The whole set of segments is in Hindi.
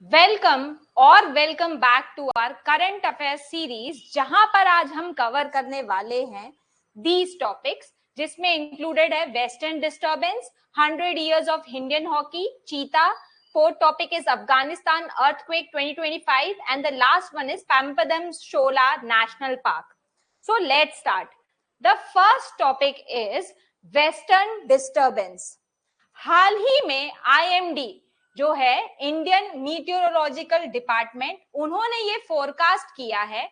वेलकम और welcome back to our current affairs series, जहां पर आज हम कवर करने वाले हैं दीज टॉपिक्स, जिसमें इंक्लूडेड है western disturbance, 100 years of Indian hockey, cheetah, fourth topic is Afghanistan earthquake 2025, and the last one is Pampadan Shola National Park. So let's start. The first topic is western disturbance. हाल ही में IMD जो है इंडियन मीटियोरोलॉजिकल डिपार्टमेंट, उन्होंने ये फोरकास्ट किया है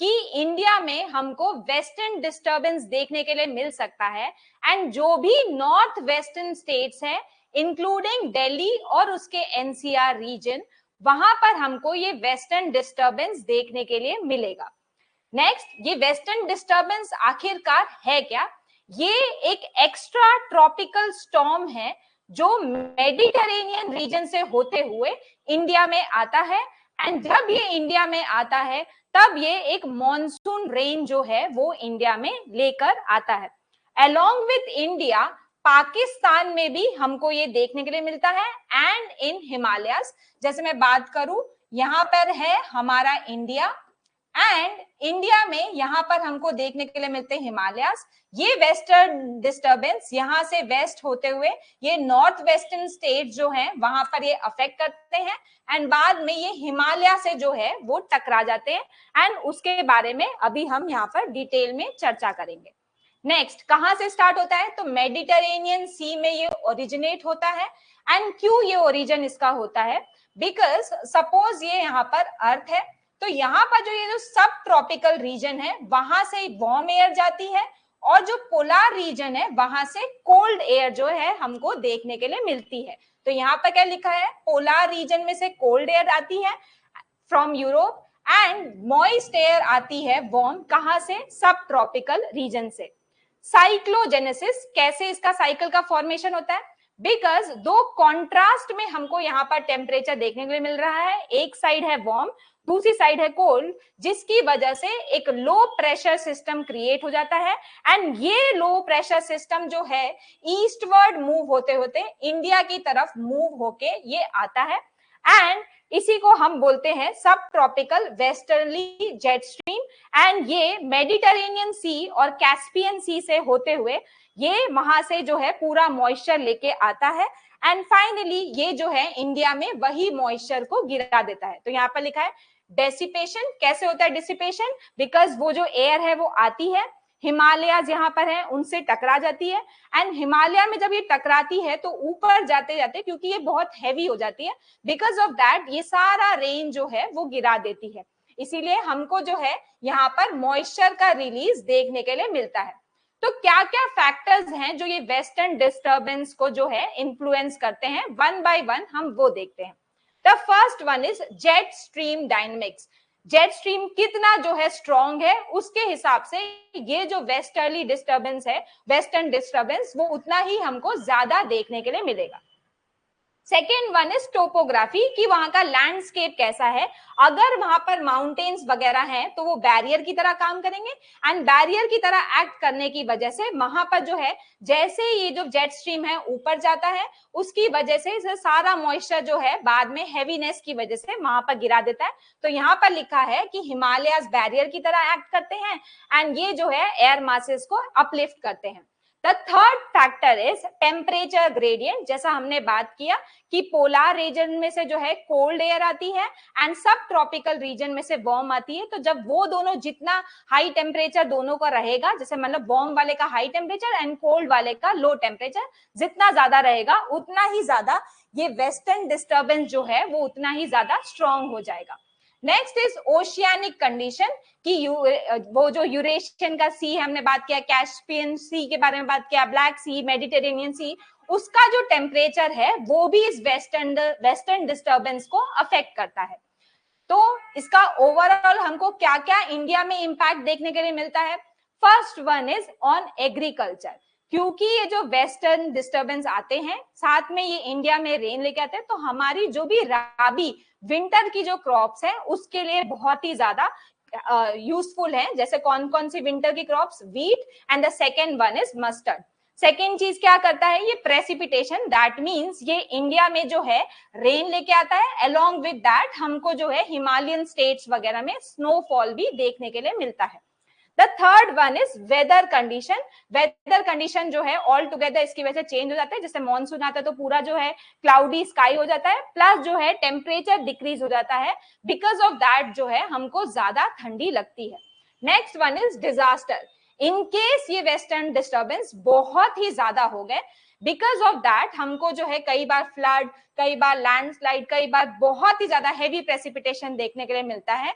कि इंडिया में हमको वेस्टर्न डिस्टर्बेंस देखने के लिए मिल सकता है, एंड जो भी नॉर्थ वेस्टर्न स्टेट्स हैं इंक्लूडिंग दिल्ली और उसके NCR रीजन, वहां पर हमको ये वेस्टर्न डिस्टर्बेंस देखने के लिए मिलेगा। नेक्स्ट, ये वेस्टर्न डिस्टर्बेंस आखिरकार है क्या? ये एक एक्स्ट्रा ट्रॉपिकल स्टॉर्म है जो मेडिटेरेनियन रीजन से होते हुए इंडिया में आता है, एंड जब ये इंडिया में आता है तब ये एक मॉनसून रेन जो है वो इंडिया में लेकर आता है। अलोंग विथ इंडिया, पाकिस्तान में भी हमको ये देखने के लिए मिलता है, एंड इन हिमालयस। जैसे मैं बात करूं, यहाँ पर है हमारा इंडिया, एंड इंडिया में यहाँ पर हमको देखने के लिए मिलते हैं हिमालयस। ये वेस्टर्न डिस्टर्बेंस यहाँ से वेस्ट होते हुए ये नॉर्थ वेस्टर्न स्टेट जो हैं वहां पर ये अफेक्ट करते हैं, एंड बाद में ये हिमालय से जो है वो टकरा जाते हैं, एंड उसके बारे में अभी हम यहाँ पर डिटेल में चर्चा करेंगे। नेक्स्ट, कहां से स्टार्ट होता है? तो मेडिटेरेनियन सी में ये ओरिजिनेट होता है, एंड क्यों ये ओरिजिन इसका होता है? बिकॉज सपोज ये यहाँ पर अर्थ है, तो यहाँ पर जो ये जो सब ट्रॉपिकल रीजन है वहां से वार्म एयर जाती है, और जो पोलार रीजन है वहां से कोल्ड एयर जो है हमको देखने के लिए मिलती है। तो यहाँ पर क्या लिखा है? पोलार रीजन में से कोल्ड एयर आती है from Europe, and moist air आती है वार्म, कहां से? सब ट्रॉपिकल रीजन से। साइक्लोजेनेसिस, कैसे इसका साइकिल का फॉर्मेशन होता है? बिकॉज दो कॉन्ट्रास्ट में हमको यहाँ पर टेम्परेचर देखने के लिए मिल रहा है, एक साइड है वार्म, दूसरी साइड है कोल्ड, जिसकी वजह से एक लो प्रेशर सिस्टम क्रिएट हो जाता है, एंड ये लो प्रेशर सिस्टम जो है ईस्टवर्ड मूव होते होते इंडिया की तरफ मूव होके ये आता है, एंड इसी को हम बोलते हैं सब tropical westerly jet stream, and ये मेडिटेरेनियन सी और कैस्पियन सी से होते हुए ये वहां से जो है पूरा मॉइस्चर लेके आता है, एंड फाइनली ये जो है इंडिया में वही मॉइस्चर को गिरा देता है। तो यहाँ पर लिखा है डेसिपेशन। कैसे होता है डिसिपेशन? बिकॉज वो जो एयर है वो आती है, हिमालयाज यहाँ पर है उनसे टकरा जाती है, एंड हिमालय में जब ये टकराती है तो ऊपर जाते जाते, क्योंकि ये बहुत हैवी हो जाती है, बिकॉज ऑफ दैट ये सारा रेन जो है वो गिरा देती है, इसीलिए हमको जो है यहाँ पर मॉइस्चर का रिलीज देखने के लिए मिलता है। तो क्या क्या फैक्टर्स हैं जो ये वेस्टर्न डिस्टर्बेंस को जो है इन्फ्लुएंस करते हैं, वन बाय वन हम वो देखते हैं। The first one is jet stream dynamics. Jet stream कितना जो है स्ट्रॉन्ग है, उसके हिसाब से ये जो वेस्टर्ली डिस्टर्बेंस है, वेस्टर्न डिस्टर्बेंस, वो उतना ही हमको ज्यादा देखने के लिए मिलेगा। सेकेंड वन इज टोपोग्राफी, कि वहां का लैंडस्केप कैसा है। अगर वहां पर माउंटेन्स वगैरह हैं तो वो बैरियर की तरह काम करेंगे, एंड बैरियर की तरह एक्ट करने की वजह से वहां पर जो है जैसे ये जो जेट स्ट्रीम है ऊपर जाता है, उसकी वजह से सारा मॉइस्चर जो है बाद में हैवीनेस की वजह से वहां पर गिरा देता है। तो यहाँ पर लिखा है कि हिमालयाज बैरियर की तरह एक्ट करते हैं, एंड ये जो है एयर मासेस को अपलिफ्ट करते हैं। The third factor is temperature gradient. जैसा हमने बात किया कि पोलार रीजन में से जो है कोल्ड एयर आती है, एंड सब ट्रॉपिकल रीजन में से वार्म आती है, तो जब वो दोनों जितना हाई टेम्परेचर दोनों का रहेगा, जैसे मतलब वार्म वाले का हाई टेम्परेचर एंड कोल्ड वाले का लो टेम्परेचर जितना ज्यादा रहेगा, उतना ही ज्यादा ये वेस्टर्न डिस्टर्बेंस जो है वो उतना ही ज्यादा स्ट्रॉन्ग हो जाएगा। नेक्स्ट इज ओशियानिक कंडीशन, कि वो जो यूरेशियन का सी है, हमने बात किया कैस्पियन सी के बारे में बात किया, ब्लैक सी, मेडिटेरेनियन सी, उसका जो टेम्परेचर है वो भी इस वेस्टर्न डिस्टर्बेंस को अफेक्ट करता है। तो इसका ओवरऑल हमको क्या क्या इंडिया में इंपैक्ट देखने के लिए मिलता है? First one is on agriculture, क्योंकि ये जो वेस्टर्न डिस्टर्बेंस आते हैं साथ में ये इंडिया में रेन लेके आते हैं, तो हमारी जो भी राबी विंटर की जो क्रॉप्स है उसके लिए बहुत ही ज्यादा यूजफुल है। जैसे कौन कौन सी विंटर की crops? Wheat, and the second one is mustard. Second चीज क्या करता है, ये प्रेसिपिटेशन, दैट मीन्स ये इंडिया में जो है रेन लेके आता है, अलोंग विद दैट हमको जो है हिमालयन स्टेट्स वगैरह में स्नोफॉल भी देखने के लिए मिलता है। The third one is weather condition. Weather condition जो है ऑल टुगेदर इसकी वजह से चेंज हो जाता है, जैसे मॉनसून आता है तो पूरा जो है क्लाउडी स्काई हो जाता है, प्लस जो है टेम्परेचर डिक्रीज हो जाता है, बिकॉज ऑफ दैट जो है हमको ज्यादा ठंडी लगती है। Next one is disaster. In case ये वेस्टर्न डिस्टर्बेंस बहुत ही ज्यादा हो गए, बिकॉज ऑफ दैट हमको जो है कई बार फ्लड, कई बार लैंडस्लाइड, कई बार बहुत ही ज्यादा हैवी प्रेसिपिटेशन देखने के लिए मिलता है,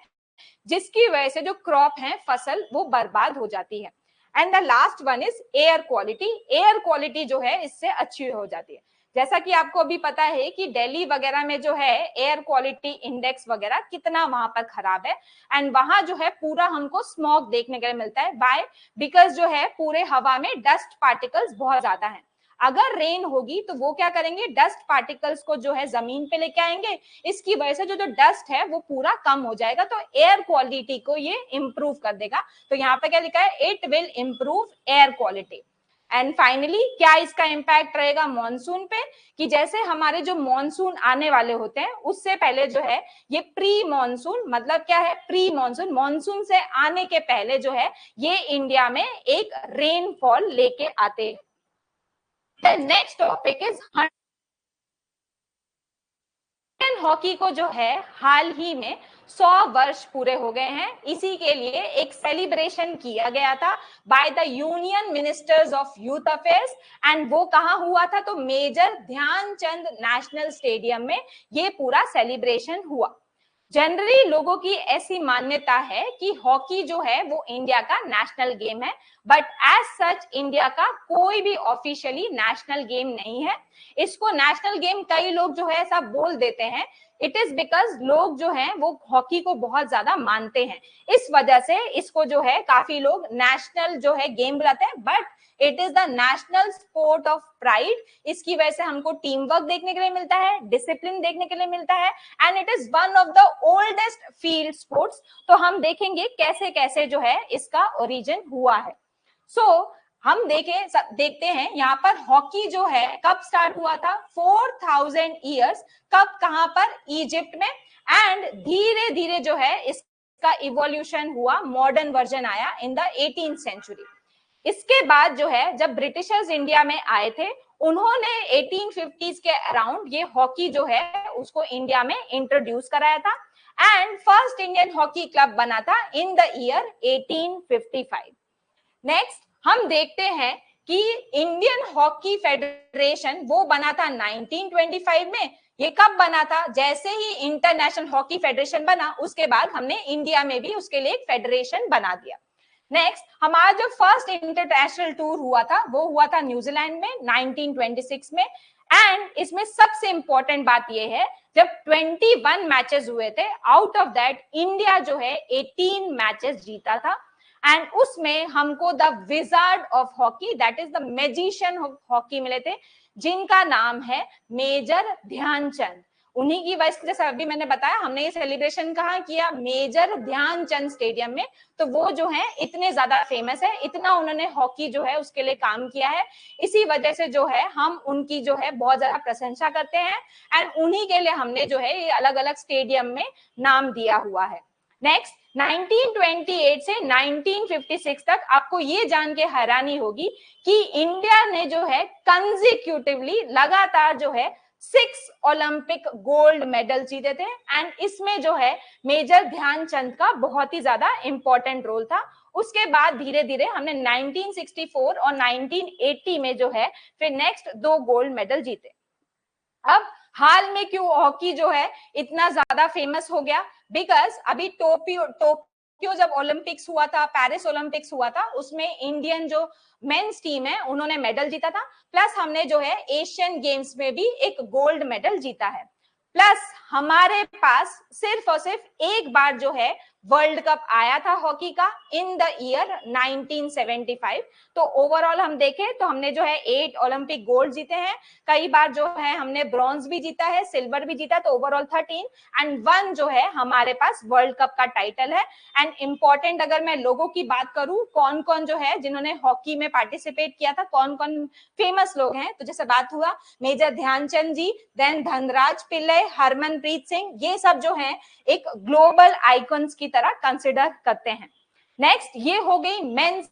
जिसकी वजह से जो क्रॉप है, फसल, वो बर्बाद हो जाती है। And the last one is air quality. Air quality जो है इससे अच्छी हो जाती है। जैसा कि आपको अभी पता है कि दिल्ली वगैरह में जो है एयर क्वालिटी इंडेक्स वगैरह कितना वहां पर खराब है, एंड वहां जो है पूरा हमको स्मॉग देखने के लिए मिलता है। बाय बिकॉज जो है पूरे हवा में डस्ट पार्टिकल्स बहुत ज्यादा हैं। अगर रेन होगी तो वो क्या करेंगे, डस्ट पार्टिकल्स को जो है जमीन पे लेके आएंगे, इसकी वजह से जो डस्ट है वो पूरा कम हो जाएगा, तो एयर क्वालिटी को ये इंप्रूव कर देगा। तो यहाँ पे क्या लिखा है, it will improve air quality. And finally क्या इसका इंपैक्ट रहेगा मॉनसून पे, कि जैसे हमारे जो मॉनसून आने वाले होते हैं उससे पहले जो है ये प्री मॉनसून, मतलब क्या है, प्री मॉनसून, मॉनसून से आने के पहले जो है ये इंडिया में एक रेनफॉल लेके आते हैं। The next topic is Indian hockey को जो है हाल ही में 100 वर्ष पूरे हो गए हैं। इसी के लिए एक सेलिब्रेशन किया गया था by the union ministers of youth affairs, and वो कहाँ हुआ था, तो मेजर ध्यानचंद नेशनल स्टेडियम में ये पूरा सेलिब्रेशन हुआ। जनरली लोगों की ऐसी मान्यता है कि हॉकी जो है वो इंडिया का नेशनल गेम है, बट एज सच इंडिया का कोई भी ऑफिशियली नेशनल गेम नहीं है। इसको नेशनल गेम कई लोग जो है ऐसा बोल देते हैं, इट इज बिकॉज लोग जो हैं वो हॉकी को बहुत ज्यादा मानते हैं, इस वजह से इसको जो है काफी लोग नेशनल जो है गेम बुलाते हैं, but it is the national sport of pride. इसकी वजह से हमको टीम वर्क देखने के लिए मिलता है, डिसिप्लिन देखने के लिए मिलता है, and it is one of the oldest field sports. तो हम देखेंगे कैसे कैसे जो है इसका ओरिजिन हुआ है। हम देखते हैं यहाँ पर हॉकी जो है कब स्टार्ट हुआ था, 4000 ईयर्स, कब, कहां पर, इजिप्ट में, एंड धीरे धीरे जो है इसका इवोल्यूशन हुआ, मॉडर्न वर्जन आया इन द 18th सेंचुरी। इसके बाद जो है जब ब्रिटिशर्स इंडिया में आए थे, उन्होंने 1850s के अराउंड ये हॉकी जो है उसको इंडिया में इंट्रोड्यूस कराया था, and first Indian hockey club बना था इन द ईयर 1855। नेक्स्ट हम देखते हैं कि इंडियन हॉकी फेडरेशन वो बना था 1925 में। ये कब बना था, जैसे ही इंटरनेशनल हॉकी फेडरेशन बना उसके बाद हमने इंडिया में भी उसके लिए एक फेडरेशन बना दिया। नेक्स्ट हमारा जो फर्स्ट इंटरनेशनल टूर हुआ था वो हुआ था न्यूजीलैंड में 1926 में, एंड इसमें सबसे इंपॉर्टेंट बात यह है, जब 21 मैचेस हुए थे, आउट ऑफ दैट इंडिया जो है 18 मैचेस जीता था, एंड उसमें हमको the wizard of hockey, that is the magician of hockey मिले थे, जिनका नाम है मेजर ध्यानचंद। उन्हीं की वजह से, जैसे अभी मैंने बताया, हमने ये सेलिब्रेशन कहाँ किया, मेजर ध्यानचंद स्टेडियम में। तो वो जो है इतने ज्यादा फेमस है, इतना उन्होंने हॉकी जो है उसके लिए काम किया है, इसी वजह से जो है हम उनकी जो है बहुत ज्यादा प्रशंसा करते हैं, एंड उन्हीं के लिए हमने जो है ये अलग अलग स्टेडियम में नाम दिया हुआ है। नेक्स्ट 1928 से 1956 तक आपको ये जान के हैरानी होगी कि इंडिया ने जो है कंसेक्यूटिवली लगातार जो है 6 ओलंपिक गोल्ड मेडल जीते थे, एंड इसमें जो है मेजर ध्यानचंद का बहुत ही ज्यादा इंपॉर्टेंट रोल था। उसके बाद धीरे धीरे हमने 1964 और 1980 में जो है फिर नेक्स्ट 2 गोल्ड मेडल जीते। अब हाल में क्यों हॉकी जो है इतना ज्यादा फेमस हो गया, बिकॉज अभी टोक्यो जब ओलंपिक्स हुआ था, पेरिस ओलंपिक्स हुआ था, उसमें इंडियन जो मेंस टीम है उन्होंने मेडल जीता था, प्लस हमने जो है एशियन गेम्स में भी एक गोल्ड मेडल जीता है, प्लस हमारे पास सिर्फ और सिर्फ एक बार जो है वर्ल्ड कप आया था हॉकी का इन द ईयर 1975। तो ओवरऑल हम देखें तो हमने जो है 8 ओलंपिक गोल्ड जीते हैं, कई बार जो है हमने ब्रॉन्ज भी जीता है, सिल्वर भी जीता, तो ओवरऑल 13 एंड 1 जो है हमारे पास वर्ल्ड कप का टाइटल है। एंड इंपॉर्टेंट अगर मैं लोगों की बात करूं कौन कौन जो है जिन्होंने हॉकी में पार्टिसिपेट किया था, कौन कौन फेमस लोग हैं, तो जैसे बात हुआ मेजर ध्यानचंद जी, देन धनराज पिल्लई, हरमनप्रीत सिंह, ये सब जो है एक ग्लोबल आइकॉन्स की तरह कंसिडर करते हैं। नेक्स्ट ये हो गई मेंस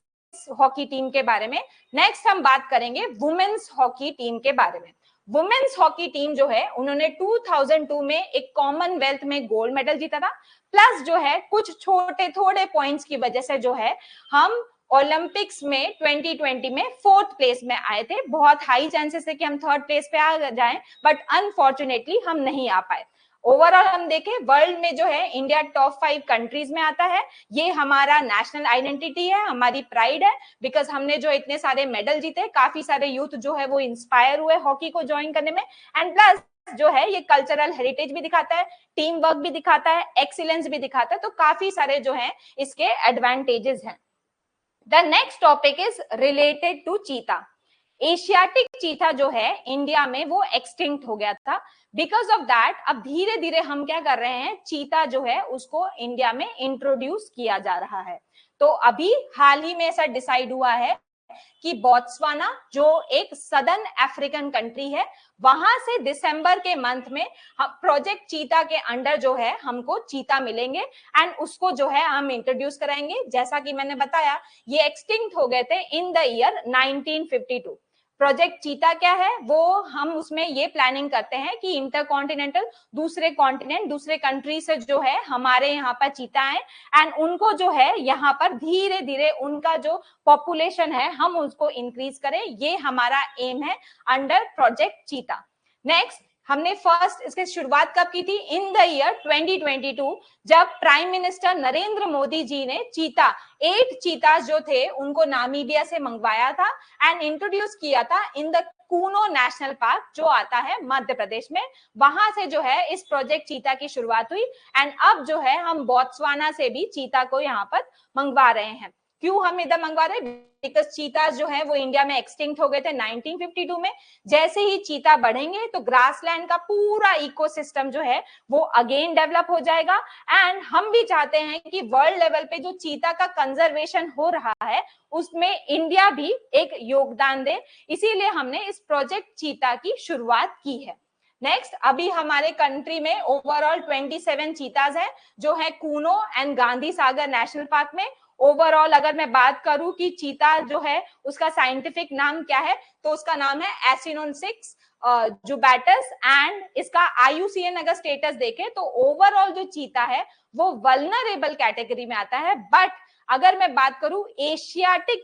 हॉकी टीम के बारे में। नेक्स्ट हम बात करेंगे वुमेन्स हॉकी टीम के बारे में। वुमेन्स हॉकी टीम जो है उन्होंने 2002 में एक कॉमनवेल्थ में गोल्ड मेडल जीता था, प्लस जो है कुछ छोटे थोड़े पॉइंट्स की वजह से जो है हम ओलंपिक्स में 2020 में 4th प्लेस में आए थे। बहुत हाई चांसेस है कि हम 3rd प्लेस पे आ जाएं, बट अनफॉर्चुनेटली हम नहीं आ पाए। ओवरऑल हम देखें वर्ल्ड में जो है इंडिया टॉप 5 कंट्रीज में आता है। ये हमारा नेशनल आइडेंटिटी है, हमारी प्राइड है, बिकॉज हमने जो इतने सारे मेडल जीते, काफी सारे यूथ जो है वो इंस्पायर हुए हॉकी को ज्वाइन करने में। एंड प्लस जो है ये कल्चरल हेरिटेज भी दिखाता है, टीम वर्क भी दिखाता है, एक्सीलेंस भी दिखाता है, तो काफी सारे जो है इसके एडवांटेजेस हैं। The next topic is related to cheetah. Asiatic cheetah जो है इंडिया में वो एक्सटिंक्ट हो गया था। बिकॉज ऑफ दैट अब धीरे धीरे हम क्या कर रहे हैं, चीता जो है उसको इंडिया में इंट्रोड्यूस किया जा रहा है। तो अभी हाल ही में ऐसा डिसाइड हुआ है कि बोत्सवाना जो एक सदर्न अफ्रीकन कंट्री है, वहां से दिसंबर के मंथ में हम प्रोजेक्ट चीता के अंडर जो है हमको चीता मिलेंगे एंड उसको जो है हम इंट्रोड्यूस कराएंगे। जैसा कि मैंने बताया ये एक्सटिंक्ट हो गए थे इन द ईयर 1952। प्रोजेक्ट चीता क्या है, वो हम उसमें ये प्लानिंग करते हैं कि इंटरकॉन्टिनेंटल दूसरे कॉन्टिनेंट दूसरे कंट्री से जो है हमारे यहाँ पर चीता आए एंड उनको जो है यहाँ पर धीरे धीरे उनका जो पॉपुलेशन है हम उसको इंक्रीज करें। ये हमारा एम है अंडर प्रोजेक्ट चीता। नेक्स्ट हमने फर्स्ट इसकी शुरुआत कब की थी, इन द ईयर 2022, जब प्राइम मिनिस्टर नरेंद्र मोदी जी ने चीता 8 चीतास जो थे उनको नामीबिया से मंगवाया था एंड इंट्रोड्यूस किया था in the Kuno national park जो आता है मध्य प्रदेश में। वहां से जो है इस प्रोजेक्ट चीता की शुरुआत हुई एंड अब जो है हम बोत्सवाना से भी चीता को यहाँ पर मंगवा रहे हैं। क्यों हम इधर मंगवा रहे हैं, बिकॉज चीतास जो है वो इंडिया में एक्सटिंक्ट हो गए थे 1952 में। जैसे ही चीता बढ़ेंगे तो ग्रासलैंड का पूरा इकोसिस्टम जो है वो अगेन डेवलप हो जाएगा एंड हम भी चाहते हैं कि वर्ल्ड लेवल पे जो चीता का कंजर्वेशन हो रहा है उसमें इंडिया भी एक योगदान दे, इसीलिए हमने इस प्रोजेक्ट चीता की शुरुआत की है। नेक्स्ट अभी हमारे कंट्री में ओवरऑल 27 चीताज है जो है Kuno and Gandhi Sagar national park में। ओवरऑल अगर मैं बात करूं कि चीता जो है उसका साइंटिफिक नाम क्या है, तो उसका नाम है एसिनोसिस जुबाटस एंड इसका IUCN अगर स्टेटस देखें तो ओवरऑल जो चीता है वो वल्नरेबल कैटेगरी में आता है। बट अगर मैं बात करूं एशियाटिक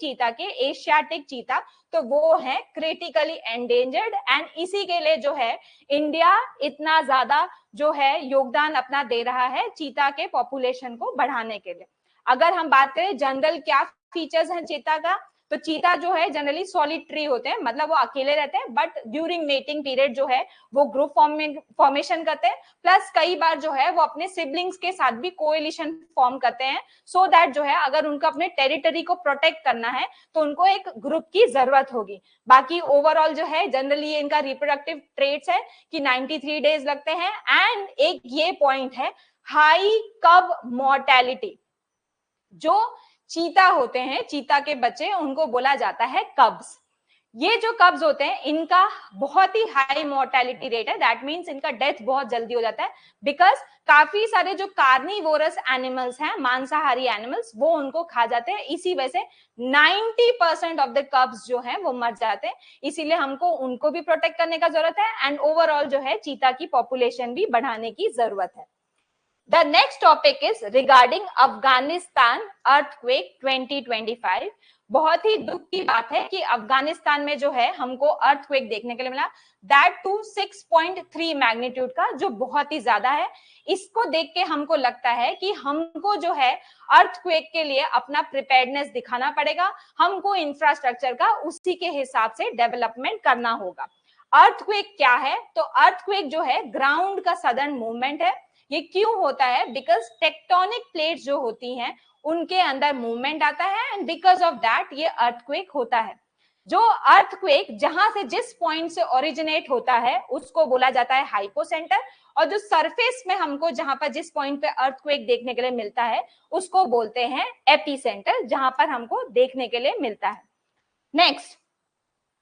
चीता तो वो है क्रिटिकली एंडेंजर्ड एंड इसी के लिए जो है इंडिया इतना ज्यादा जो है योगदान अपना दे रहा है चीता के पॉपुलेशन को बढ़ाने के लिए। अगर हम बात करें जनरल क्या फीचर्स हैं चीता का, तो चीता जो है जनरली सॉलिटरी होते हैं, मतलब वो अकेले रहते हैं, बट ड्यूरिंग मेटिंग पीरियड जो है वो ग्रुप फॉर्मेशन करते हैं, प्लस कई बार जो है वो अपने सिबलिंग्स के साथ भी कोएलिशन फॉर्म करते हैं सो दैट जो है अगर उनको अपने टेरिटरी को प्रोटेक्ट करना है तो उनको एक ग्रुप की जरूरत होगी। बाकी ओवरऑल जो है जनरली इनका रिप्रोडक्टिव ट्रेट्स है कि 93 डेज लगते हैं एंड एक ये पॉइंट है हाई कब मोर्टेलिटी। जो चीता होते हैं, चीता के बच्चे, उनको बोला जाता है कब्स। ये जो कब्स होते हैं इनका बहुत ही हाई मोर्टेलिटी रेट है, दैट मींस इनका डेथ बहुत जल्दी हो जाता है बिकॉज काफी सारे जो कार्निवोरस एनिमल्स हैं, मांसाहारी एनिमल्स, वो उनको खा जाते हैं। इसी वजह से 90% ऑफ द कब्स जो है वो मर जाते हैं, इसीलिए हमको उनको भी प्रोटेक्ट करने का जरूरत है एंड ओवरऑल जो है चीता की पॉपुलेशन भी बढ़ाने की जरूरत है। The next topic is regarding Afghanistan earthquake 2025। बहुत ही दुख की बात है कि अफगानिस्तान में जो है हमको अर्थक्वेक देखने के लिए मिला, दैट टू 6.3 मैग्नीट्यूड का, जो बहुत ही ज्यादा है। इसको देख के हमको लगता है कि हमको जो है अर्थक्वेक के लिए अपना प्रिपेयर्डनेस दिखाना पड़ेगा, हमको इंफ्रास्ट्रक्चर का उसी के हिसाब से डेवलपमेंट करना होगा। अर्थक्वेक क्या है, तो अर्थक्वेक जो है ग्राउंड का सडन मूवमेंट है। ये क्यों होता है? बिकॉज टेक्टोनिक प्लेट्स जो होती हैं उनके अंदर मूवमेंट आता है एंड बिकॉज ऑफ दैट ये अर्थक्वेक होता है। जो अर्थक्वेक जहां से जिस पॉइंट से ओरिजिनेट होता है उसको बोला जाता है हाइपोसेंटर, और जो सरफेस में हमको जहां पर जिस पॉइंट पे अर्थक्वेक देखने के लिए मिलता है उसको बोलते हैं एपिसेंटर, जहां पर हमको देखने के लिए मिलता है। नेक्स्ट,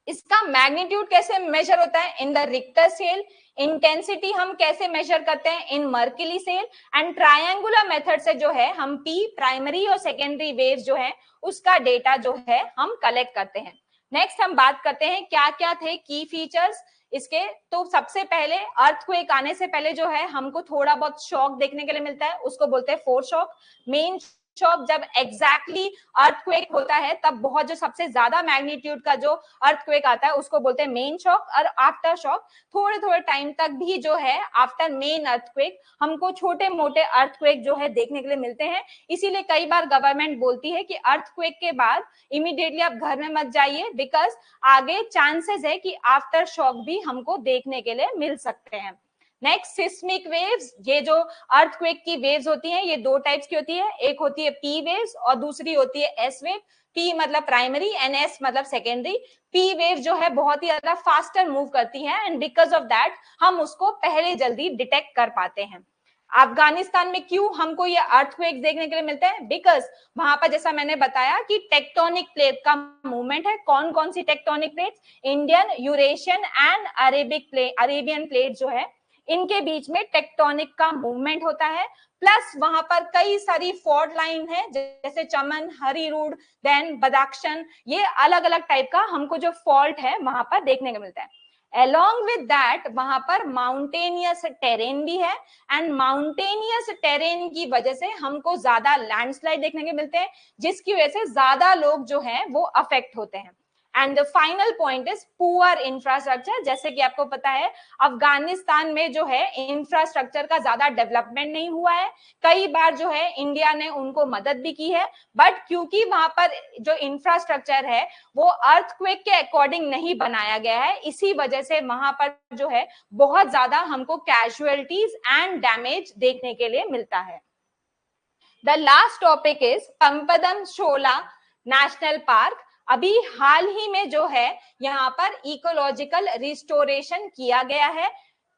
इसका मैग्नीट्यूड कैसे मेजर होता है? In the Richter scale. Intensity हम कैसे मेजर करते हैं? In Mercalli scale. And triangular method से जो है हम पी प्राइमरी और सेकेंडरी वेव्स जो है उसका डेटा जो है हम कलेक्ट करते हैं। नेक्स्ट हम बात करते हैं क्या क्या थे की फीचर्स इसके। तो सबसे पहले अर्थक्वेक आने से पहले जो है हमको थोड़ा बहुत शॉक देखने के लिए मिलता है, उसको बोलते हैं फोर शॉक। मेन शॉक जब एग्जैक्टली अर्थक्वेक होता है तब बहुत जो सबसे ज्यादा मैग्नीट्यूड का जो अर्थक्वेक आता है उसको बोलते हैं मेन शॉक। और आफ्टर शॉक थोड़े थोड़े टाइम तक भी जो है आफ्टर मेन अर्थक्वेक हमको छोटे मोटे अर्थक्वेक जो है देखने के लिए मिलते हैं। इसीलिए कई बार गवर्नमेंट बोलती है कि अर्थक्वेक के बाद इमीडिएटली आप घर में मत जाइए, बिकॉज आगे चांसेस है कि आफ्टर शॉक भी हमको देखने के लिए मिल सकते हैं। Next, seismic waves. ये जो अर्थक्वेक की वेव्स होती हैं ये दो टाइप्स की होती है, एक होती है पी वेव्स और दूसरी होती है एस वेव। पी मतलब प्राइमरी एंड एस मतलब सेकेंडरी। पी वेव जो है बहुत ही ज्यादा फास्टर मूव करती है एंड बिकॉज ऑफ दैट हम उसको पहले जल्दी डिटेक्ट कर पाते हैं। अफगानिस्तान में क्यों हमको ये अर्थक्वेक देखने के लिए मिलता है? बिकॉज वहां पर जैसा मैंने बताया कि टेक्टोनिक प्लेट का मूवमेंट है। कौन कौन सी tectonic plates? Indian, Eurasian and Arabian plate जो है इनके बीच में टेक्टोनिक का मूवमेंट होता है। प्लस वहां पर कई सारी फॉल्ट लाइन है जैसे चमन, हरिरूड, देन बदाख्शन, ये अलग अलग टाइप का हमको जो फॉल्ट है वहां पर देखने को मिलता है। Along with that वहां पर माउंटेनियस टेरेन भी है एंड माउंटेनियस टेरेन की वजह से हमको ज्यादा लैंडस्लाइड देखने को मिलते हैं, जिसकी वजह से ज्यादा लोग जो हैं वो अफेक्ट होते हैं। And the final point is poor infrastructure. जैसे कि आपको पता है अफगानिस्तान में जो है इंफ्रास्ट्रक्चर का ज्यादा डेवलपमेंट नहीं हुआ है। कई बार जो है इंडिया ने उनको मदद भी की है, बट क्योंकि वहां पर जो इंफ्रास्ट्रक्चर है वो अर्थक्वेक के अकॉर्डिंग नहीं बनाया गया है, इसी वजह से वहां पर जो है बहुत ज्यादा हमको कैजुअलिटीज एंड डैमेज देखने के लिए मिलता है। The last topic is Pampadum Shola national park. अभी हाल ही में जो है यहाँ पर इकोलॉजिकल रिस्टोरेशन किया गया है।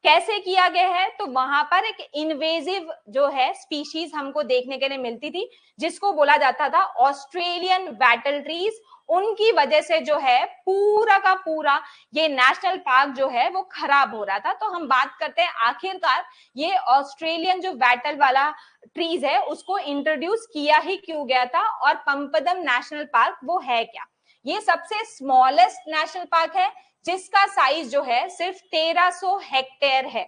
कैसे किया गया है? तो वहां पर एक इन्वेजिव जो है स्पीशीज हमको देखने के लिए मिलती थी जिसको बोला जाता था ऑस्ट्रेलियन बैटल ट्रीज। उनकी वजह से जो है पूरा का पूरा ये नेशनल पार्क जो है वो खराब हो रहा था। तो हम बात करते हैं आखिरकार ये ऑस्ट्रेलियन जो बैटल वाला ट्रीज है उसको इंट्रोड्यूस किया ही क्यों गया था और पंपदम नेशनल पार्क वो है क्या? ये सबसे स्मॉलेस्ट नेशनल पार्क है जिसका साइज जो है सिर्फ 1300 हेक्टेयर है।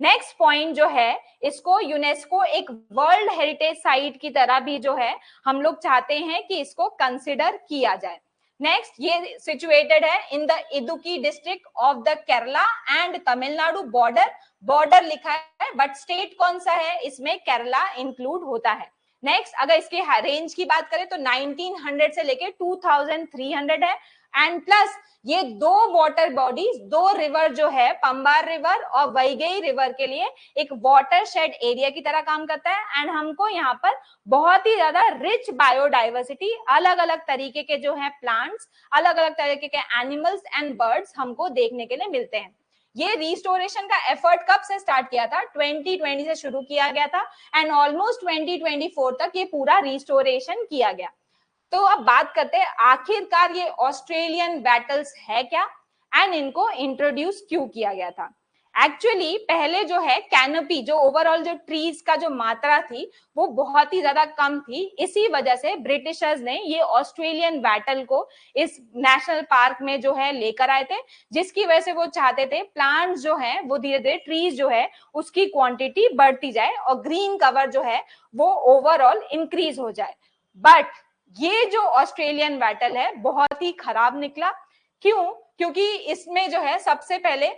नेक्स्ट पॉइंट जो है इसको यूनेस्को एक वर्ल्ड हेरिटेज साइट की तरह भी जो है हम लोग चाहते हैं कि इसको कंसिडर किया जाए। नेक्स्ट, ये सिचुएटेड है in the Idukki district of the Kerala and Tamil Nadu border लिखा है बट स्टेट कौन सा है इसमें केरला इंक्लूड होता है। नेक्स्ट, अगर इसके रेंज की बात करें तो 1900 से लेके 2300 है एंड प्लस ये दो वाटर बॉडीज, दो रिवर जो है पंबार रिवर और वैगई रिवर के लिए एक वाटर शेड एरिया की तरह काम करता है एंड हमको यहाँ पर बहुत ही ज्यादा रिच बायोडाइवर्सिटी, अलग अलग तरीके के जो है प्लांट्स, अलग अलग तरीके के एनिमल्स एंड बर्ड्स हमको देखने के लिए मिलते हैं। ये रिस्टोरेशन का एफर्ट कब से स्टार्ट किया था? 2020 से शुरू किया गया था एंड ऑलमोस्ट 2024 तक ये पूरा रिस्टोरेशन किया गया। तो अब बात करते हैं आखिरकार ये ऑस्ट्रेलियन बैटल्स है क्या एंड इनको इंट्रोड्यूस क्यों किया गया था। एक्चुअली पहले जो है कैनोपी, जो ओवरऑल जो ट्रीज का जो मात्रा थी वो बहुत ही ज्यादा कम थी, इसी वजह से ब्रिटिशर्स ने ये ऑस्ट्रेलियन बैटल को इस नेशनल पार्क में जो है लेकर आए थे, जिसकी वजह से वो चाहते थे प्लांट्स जो है वो धीरे धीरे ट्रीज जो है उसकी क्वांटिटी बढ़ती जाए और ग्रीन कवर जो है वो ओवरऑल इंक्रीज हो जाए। बट ये जो ऑस्ट्रेलियन बैटल है बहुत ही खराब निकला। क्यों? क्योंकि इसमें जो है सबसे पहले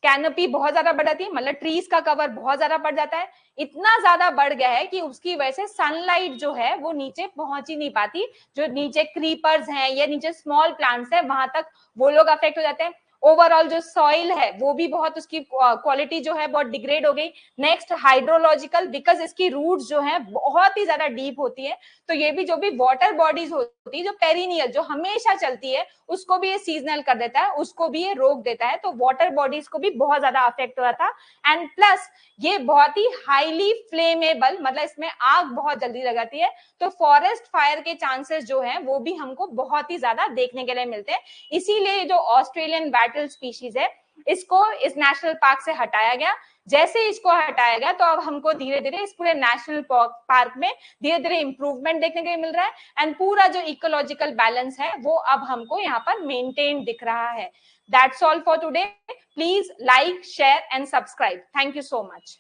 कैनोपी बहुत ज्यादा बढ़ जाती है, मतलब ट्रीज का कवर बहुत ज्यादा बढ़ जाता है, इतना ज्यादा बढ़ गया है कि उसकी वजह से सनलाइट जो है वो नीचे पहुंच ही नहीं पाती। जो नीचे क्रीपर्स हैं या नीचे स्मॉल प्लांट्स हैं वहां तक वो लोग अफेक्ट हो जाते हैं। ओवरऑल जो सॉइल है वो भी बहुत, उसकी क्वालिटी जो है बहुत डिग्रेड हो गई। नेक्स्ट हाइड्रोलॉजिकल, बिकॉज इसकी रूट्स जो है बहुत ही ज्यादा डीप होती है, तो ये भी जो भी वाटर बॉडीज होती है जो पेरिनियल जो हमेशा चलती है उसको भी ये सीजनल कर देता है, उसको भी ये रोक देता है, तो वाटर बॉडीज को भी बहुत ज्यादा अफेक्ट हुआ था। एंड प्लस ये बहुत ही हाईली फ्लेमेबल, मतलब इसमें आग बहुत जल्दी लगाती है, तो फॉरेस्ट फायर के चांसेस जो है वो भी हमको बहुत ही ज्यादा देखने के लिए मिलते हैं। इसीलिए जो ऑस्ट्रेलियन बैटल स्पीशीज है इसको इस नेशनल पार्क से हटाया गया। जैसे इसको हटाया गया तो अब हमको धीरे धीरे इस पूरे नेशनल पार्क में धीरे धीरे इंप्रूवमेंट देखने के लिए मिल रहा है, एंड पूरा जो इकोलॉजिकल बैलेंस है वो अब हमको यहाँ पर मेंटेन दिख रहा है। That's all for today. Please like, share and subscribe. Thank you so much.